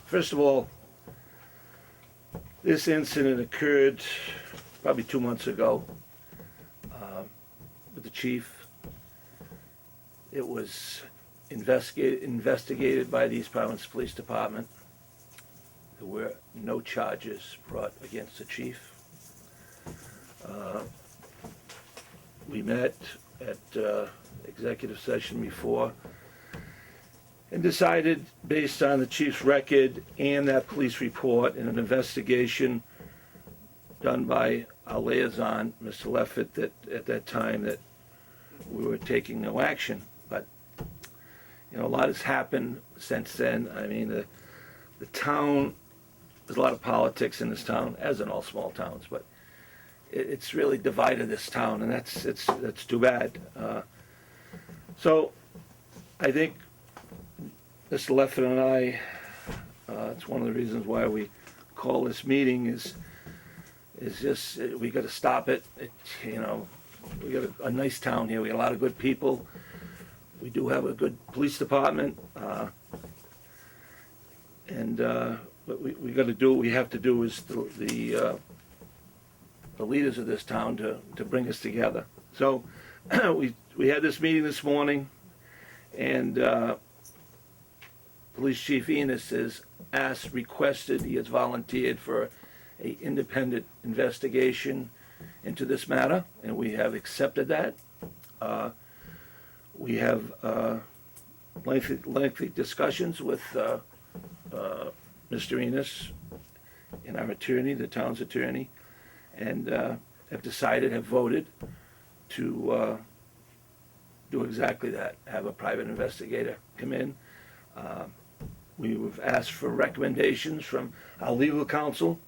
First of all, this incident occurred probably 2 months ago with the chief. It was investigated by the East Providence Police Department. There were no charges brought against the chief. We met at executive session before and decided, based on the chief's record and that police report and an investigation done by our liaison, Mr. Leffert, that at that time that we were taking no action. But you know, a lot has happened since then. I mean, the town, there's a lot of politics in this town, as in all small towns, but it's really divided this town, and that's too bad. So I think Mr. Leffert and I, it's one of the reasons why we call this meeting is just we got to stop it. You know, we got a nice town here. We got a lot of good people. We do have a good police department, and what we got to do, what we have to do is the leaders of this town to bring us together. So we had this meeting this morning, and Police Chief Enos has requested, he has volunteered for an independent investigation into this matter, and we have accepted that. We have lengthy discussions with Mr. Enos and our attorney, the town's attorney, and have voted to do exactly that, have a private investigator come in. We've asked for recommendations from our legal counsel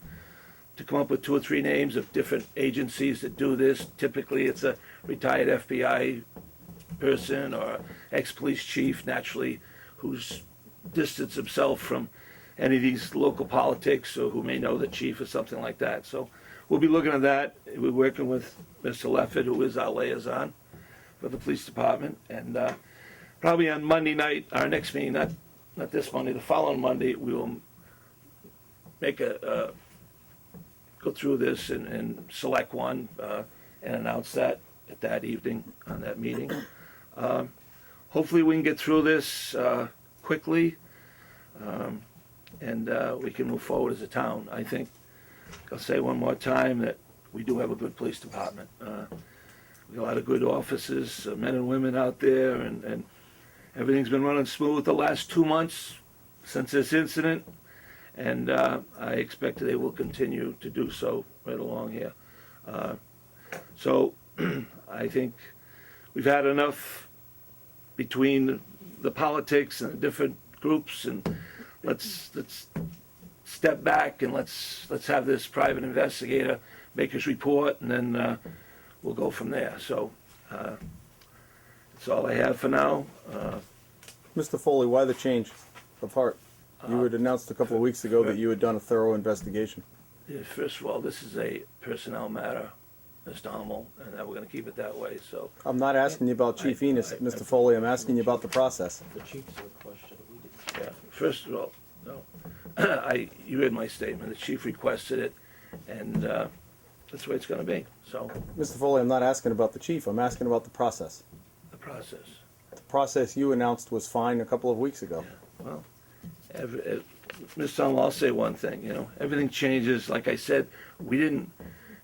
to come up with 2 or 3 names of different agencies that do this. Typically, it's a retired FBI person or ex-police chief, naturally, who's distanced himself from any of these local politics, or who may know the chief or something like that. So we'll be looking at that. We're working with Mr. Leffert, who is our liaison for the police department, and probably on Monday night, our next meeting, not this Monday, the following Monday, we will make go through this and select one and announce that at that evening on that meeting. Hopefully we can get through this quickly, and we can move forward as a town. I think I'll say one more time that we do have a good police department. We got a lot of good officers, men and women out there, and everything's been running smooth the last 2 months since this incident, and I expect they will continue to do so right along here. So I think we've had enough between the politics and the different groups, and let's step back and let's have this private investigator make his report, and then we'll go from there. So that's all I have for now. Mr. Foley, why the change of heart? You had announced a couple of weeks ago that you had done a thorough investigation. Yeah, first of all, this is a personnel matter, Mr. Hummel, and we're going to keep it that way. So I'm not asking you about Chief Enos, Mr. Foley. I'm asking you about the process. The chief's requested. yeah, first of all, no, you read my statement. The chief requested it, and that's the way it's going to be. So Mr. Foley, I'm not asking about the chief. I'm asking about the process. the process. The process you announced was fine a couple of weeks ago. Yeah, well, Mr. Hummel, I'll say one thing. You know, everything changes. Like I said, we didn't.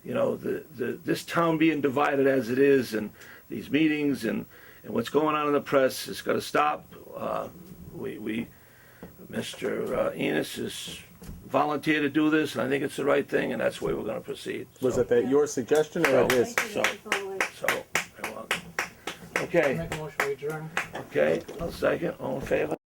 You know, this town being divided as it is, and these meetings and what's going on in the press has got to stop. Mr. Enos has volunteered to do this, and I think it's the right thing, and that's the way we're going to proceed. Was it at your suggestion or at his? So, okay. Make a motion to adjourn. Okay, I'll second. All in favor?